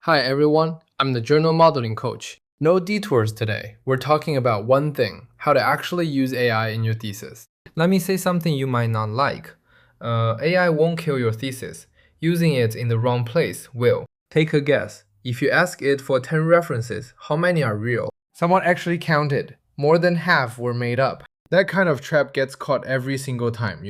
Hi everyone, I'm the journal modeling coach. No detours today. We're talking about one thing, how to actually use AI in your thesis. Let me say something you might not like. AI won't kill your thesis. Using it in the wrong place will. Take a guess. If you ask it for 10 references, how many are real? Someone actually counted. More than half were made up. That kind of trap gets caught every single time,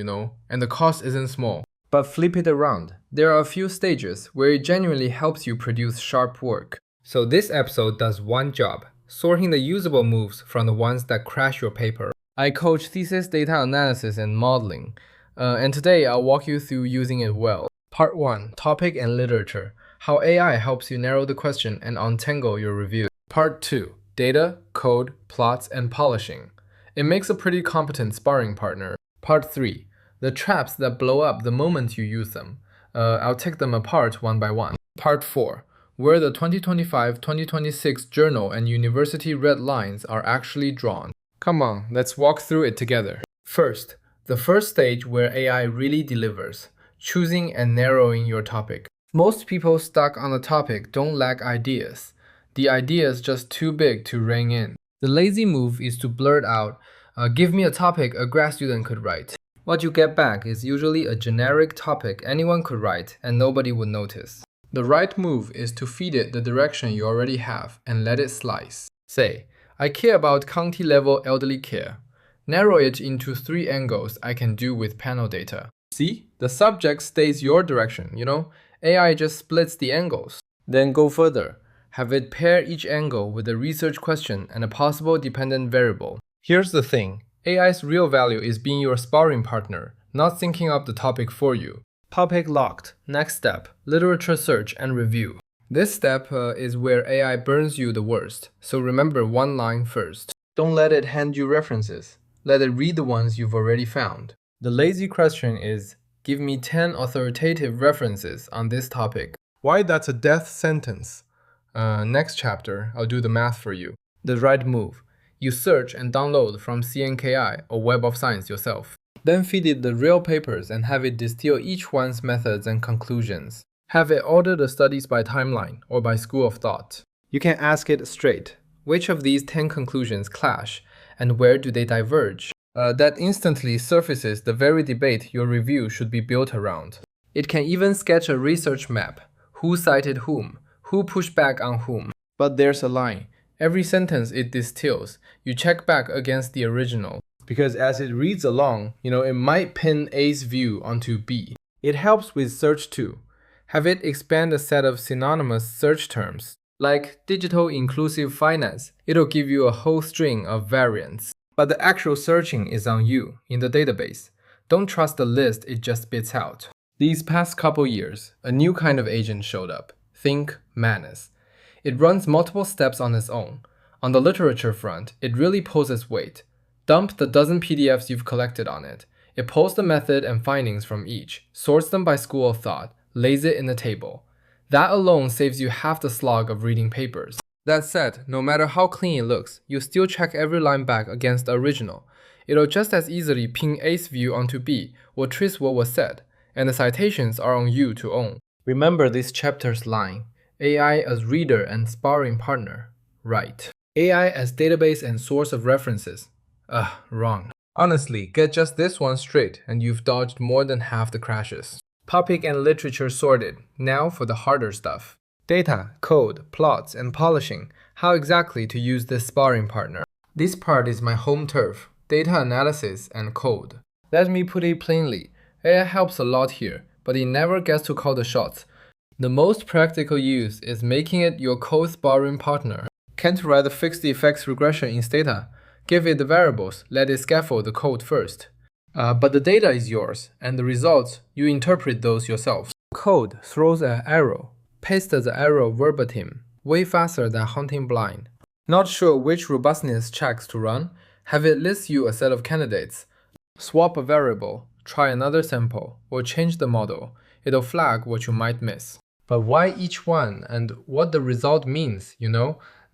and the cost isn't small. But flip it around. There are a few stages where it genuinely helps you produce sharp work. So this episode does one job, sorting the usable moves from the ones that crash your paper. I coach thesis data analysis and modeling, and today I'll walk you through using it well. Part 1, Topic and Literature, how AI helps you narrow the question and untangle your review. Part 2, Data, Code, Plots, and Polishing. It makes a pretty competent sparring partner. Part 3, the traps that blow up the moment you use them. I'll take them apart one by one. Part 4. Where the 2025-2026 journal and university red lines are actually drawn. Come on, let's walk through it together. First, the first stage where AI really delivers. Choosing and narrowing your topic. Most people stuck on a topic don't lack ideas. The idea is just too big to rein in. The lazy move is to blurt out, give me a topic a grad student could write. What you get back is usually a generic topic anyone could write and nobody would notice. The right move is to feed it the direction you already have and let it slice. Say, I care about county-level elderly care. Narrow it into 3 angles I can do with panel data. See? The subject stays your direction, AI just splits the angles. Then go further. Have it pair each angle with a research question and a possible dependent variable. Here's the thing. AI's real value is being your sparring partner, not thinking up the topic for you. Topic locked. Next step, literature search and review. This step is where AI burns you the worst, so remember one line first. Don't let it hand you references. Let it read the ones you've already found. The lazy question is, give me 10 authoritative references on this topic. Why that's a death sentence? Next chapter, I'll do the math for you. The right move. You search and download from CNKI or Web of Science yourself. Then feed it the real papers and have it distill each one's methods and conclusions. Have it order the studies by timeline or by school of thought. You can ask it straight, which of these 10 conclusions clash and where do they diverge? That instantly surfaces the very debate your review should be built around. It can even sketch a research map. Who cited whom? Who pushed back on whom? But there's a line. Every sentence it distills, you check back against the original. Because as it reads along, it might pin A's view onto B. It helps with search too. Have it expand a set of synonymous search terms. Like digital inclusive finance, it'll give you a whole string of variants. But the actual searching is on you, in the database. Don't trust the list it just spits out. These past couple years, a new kind of agent showed up. Think Madness. It runs multiple steps on its own. On the literature front, it really pulls weight. Dump the dozen PDFs you've collected on it. It pulls the method and findings from each, sorts them by school of thought, lays it in a table. That alone saves you half the slog of reading papers. That said, no matter how clean it looks, you still check every line back against the original. It'll just as easily ping A's view onto B or twist what was said, and the citations are on you to own. Remember this chapter's line. AI as reader and sparring partner. Right. AI as database and source of references. Wrong. Honestly, get just this one straight and you've dodged more than half the crashes. Topic and literature sorted. Now for the harder stuff. Data, code, plots, and polishing. How exactly to use this sparring partner. This part is my home turf. Data analysis and code. Let me put it plainly. AI helps a lot here, but it never gets to call the shots. The most practical use is making it your co-sparring partner. Can't write a fixed effects regression in Stata. Give it the variables, let it scaffold the code first. But the data is yours, and the results, you interpret those yourself. Code throws an arrow. Paste the arrow verbatim, way faster than hunting blind. Not sure which robustness checks to run? Have it list you a set of candidates. Swap a variable, try another sample, or change the model. It'll flag what you might miss. But why each one and what the result means,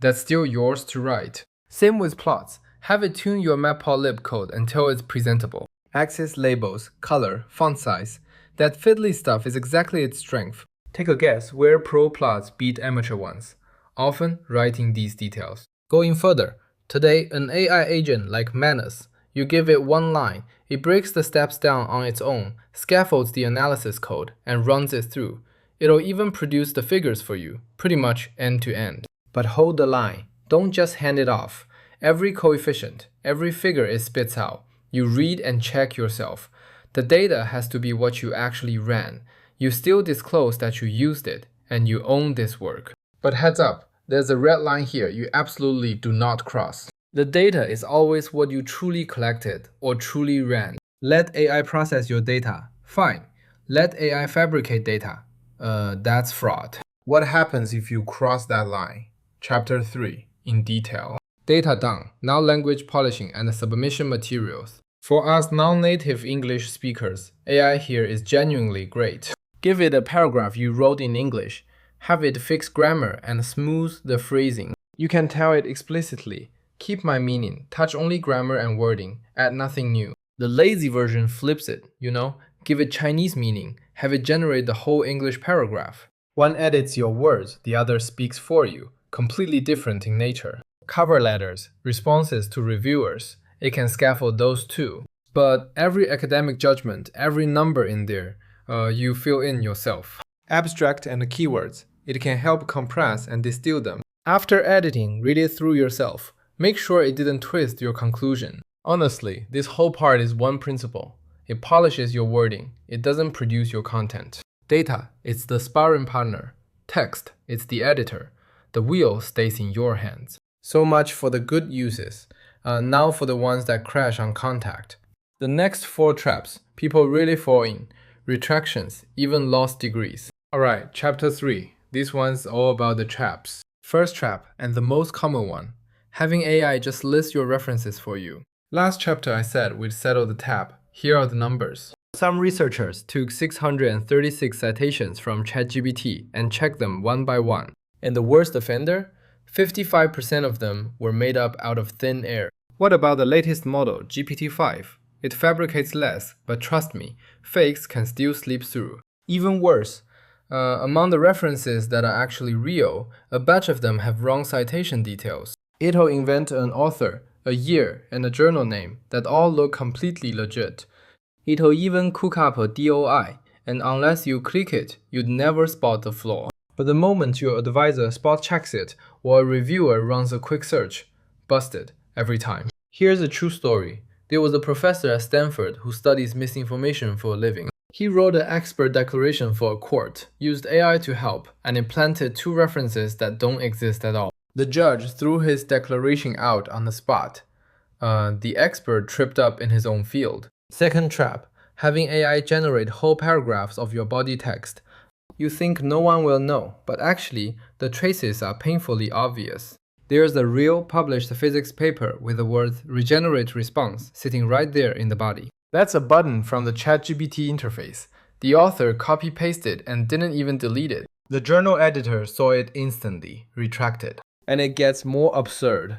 that's still yours to write. Same with plots. Have it tune your matplotlib code until it's presentable. Axis labels, color, font size. That fiddly stuff is exactly its strength. Take a guess where pro plots beat amateur ones. Often writing these details. Going further, today an AI agent like Manus, you give it one line, it breaks the steps down on its own, scaffolds the analysis code, and runs it through. It'll even produce the figures for you, pretty much end to end. But hold the line, don't just hand it off. Every coefficient, every figure it spits out, you read and check yourself. The data has to be what you actually ran. You still disclose that you used it, and you own this work. But heads up, there's a red line here you absolutely do not cross. The data is always what you truly collected or truly ran. Let AI process your data. Fine. Let AI fabricate data. That's fraud. What happens if you cross that line? Chapter 3, in detail. Data done. Now language polishing and submission materials. For us non-native English speakers, AI here is genuinely great. Give it a paragraph you wrote in English. Have it fix grammar and smooth the phrasing. You can tell it explicitly, keep my meaning, touch only grammar and wording, add nothing new. The lazy version flips it, give it Chinese meaning, have it generate the whole English paragraph. One edits your words, the other speaks for you, completely different in nature. Cover letters, responses to reviewers, it can scaffold those too. But every academic judgment, every number in there, you fill in yourself. Abstract and keywords, it can help compress and distill them. After editing, read it through yourself. Make sure it didn't twist your conclusion. Honestly, this whole part is one principle. It polishes your wording. It doesn't produce your content. Data, it's the sparring partner. Text, it's the editor. The wheel stays in your hands. So much for the good uses. Now for the ones that crash on contact. The next 4 traps people really fall in. Retractions, even lost degrees. Alright, chapter 3. This one's all about the traps. First trap, and the most common one. Having AI just list your references for you. Last chapter I said we'd settle the tab. Here are the numbers. Some researchers took 636 citations from ChatGPT and checked them one by one. And the worst offender? 55% of them were made up out of thin air. What about the latest model, GPT-5? It fabricates less, but trust me, fakes can still slip through. Even worse, among the references that are actually real, a batch of them have wrong citation details. It'll invent an author, a year, and a journal name that all look completely legit. It'll even cook up a DOI, and unless you click it, you'd never spot the flaw. But the moment your advisor spot checks it, or a reviewer runs a quick search, busted every time. Here's a true story. There was a professor at Stanford who studies misinformation for a living. He wrote an expert declaration for a court, used AI to help, and it planted 2 references that don't exist at all. The judge threw his declaration out on the spot. The expert tripped up in his own field. Second trap, having AI generate whole paragraphs of your body text. You think no one will know, but actually, the traces are painfully obvious. There's a real published physics paper with the word regenerate response sitting right there in the body. That's a button from the ChatGPT interface. The author copy-pasted and didn't even delete it. The journal editor saw it instantly, retracted. And it gets more absurd.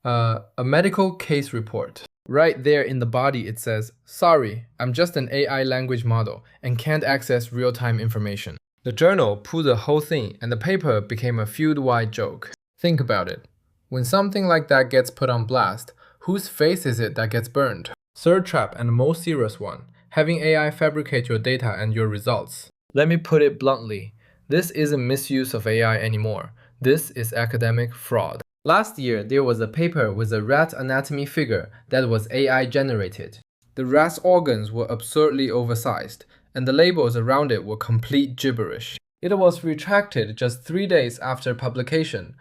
A medical case report. Right there in the body it says, sorry, I'm just an AI language model and can't access real-time information. The journal pulled the whole thing and the paper became a field-wide joke. Think about it. When something like that gets put on blast, whose face is it that gets burned? Third trap and the most serious one, having AI fabricate your data and your results. Let me put it bluntly, this isn't misuse of AI anymore. This is academic fraud. Last year, there was a paper with a rat anatomy figure that was AI generated. The rat's organs were absurdly oversized, and the labels around it were complete gibberish. It was retracted just 3 days after publication,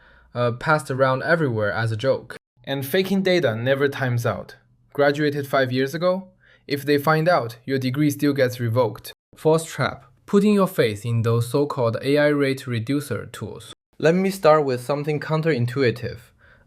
passed around everywhere as a joke. And faking data never times out. Graduated 5 years ago? If they find out, your degree still gets revoked. Fourth trap, putting your faith in those so-called AI rate reducer tools. Let me start with something counterintuitive.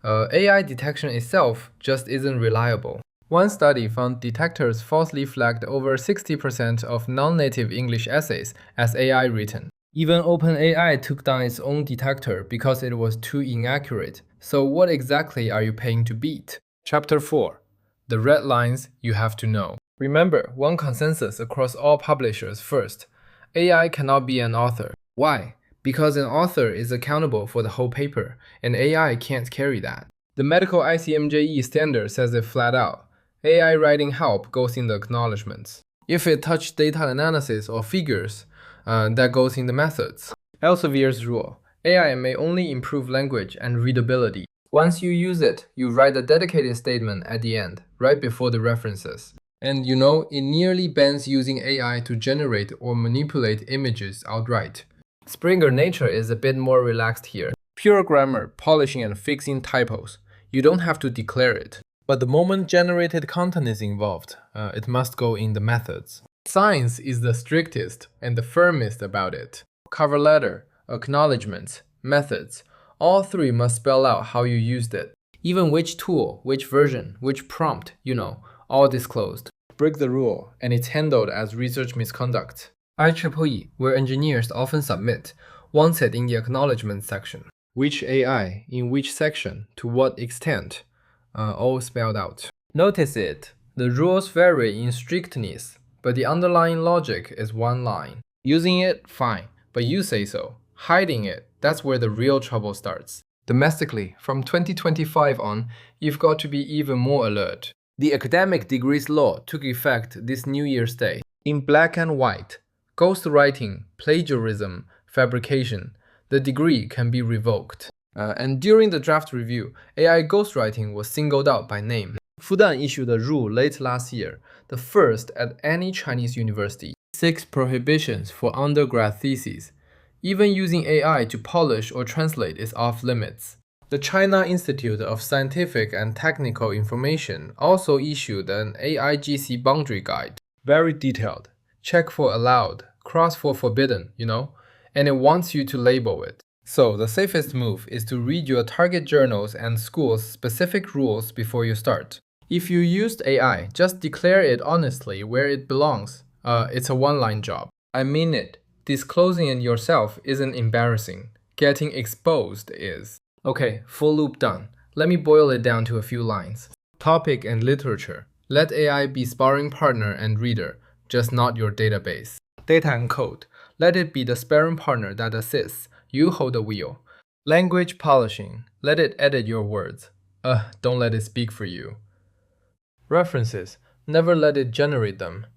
AI detection itself just isn't reliable. One study found detectors falsely flagged over 60% of non-native English essays as AI written. Even OpenAI took down its own detector because it was too inaccurate. So what exactly are you paying to beat? Chapter 4. The red lines you have to know. Remember, one consensus across all publishers first. AI cannot be an author. Why? Because an author is accountable for the whole paper, and AI can't carry that. The medical ICMJE standard says it flat out. AI writing help goes in the acknowledgements. If it touches data analysis or figures, that goes in the methods. Elsevier's rule. AI may only improve language and readability. Once you use it, you write a dedicated statement at the end, right before the references. And you know, it nearly bans using AI to generate or manipulate images outright. Springer Nature is a bit more relaxed here. Pure grammar, polishing and fixing typos. You don't have to declare it. But the moment generated content is involved, it must go in the methods. Science is the strictest and the firmest about it. Cover letter, acknowledgements, methods, all three must spell out how you used it. Even which tool, which version, which prompt, you know, all disclosed. Break the rule, and it's handled as research misconduct. IEEE, where engineers often submit, wants it in the acknowledgement section. Which AI, in which section, to what extent, all spelled out. Notice it. The rules vary in strictness, but the underlying logic is one line. Using it, fine, but you say so. Hiding it, that's where the real trouble starts. Domestically, from 2025 on, you've got to be even more alert. The academic degrees law took effect this New Year's Day. In black and white, ghostwriting, plagiarism, fabrication, the degree can be revoked. And during the draft review, AI ghostwriting was singled out by name. Fudan issued a rule late last year, the first at any Chinese university. 6 prohibitions for undergrad theses. Even using AI to polish or translate is off limits. The China Institute of Scientific and Technical Information also issued an AIGC boundary guide. Very detailed. Check for allowed, cross for forbidden, you know, and it wants you to label it. So the safest move is to read your target journals and schools' specific rules before you start. If you used AI, just declare it honestly where it belongs. It's a one-line job. I mean it. Disclosing it yourself isn't embarrassing. Getting exposed is. Okay, full loop done. Let me boil it down to a few lines. Topic and literature. Let AI be sparring partner and reader, just not your database. Data and code. Let it be the sparring partner that assists. You hold the wheel. Language polishing. Let it edit your words. Don't let it speak for you. References. Never let it generate them.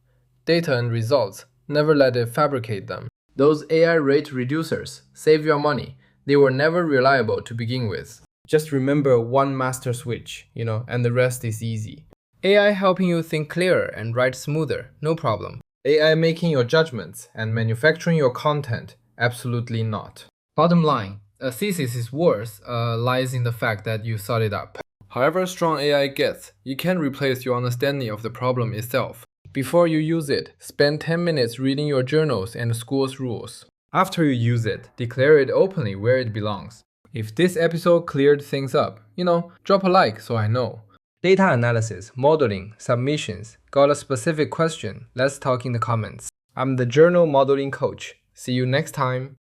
Data and results. Never let it fabricate them. Those AI rate reducers. Save your money. They were never reliable to begin with. Just remember one master switch, and the rest is easy. AI helping you think clearer and write smoother, no problem. AI making your judgments and manufacturing your content, absolutely not. Bottom line, a thesis is worth lies in the fact that you thought it up. However strong AI gets, you can't replace your understanding of the problem itself. Before you use it, spend 10 minutes reading your journals and school's rules. After you use it, declare it openly where it belongs. If this episode cleared things up, drop a like so I know. Data analysis, modeling, submissions. Got a specific question? Let's talk in the comments. I'm the journal modeling coach. See you next time.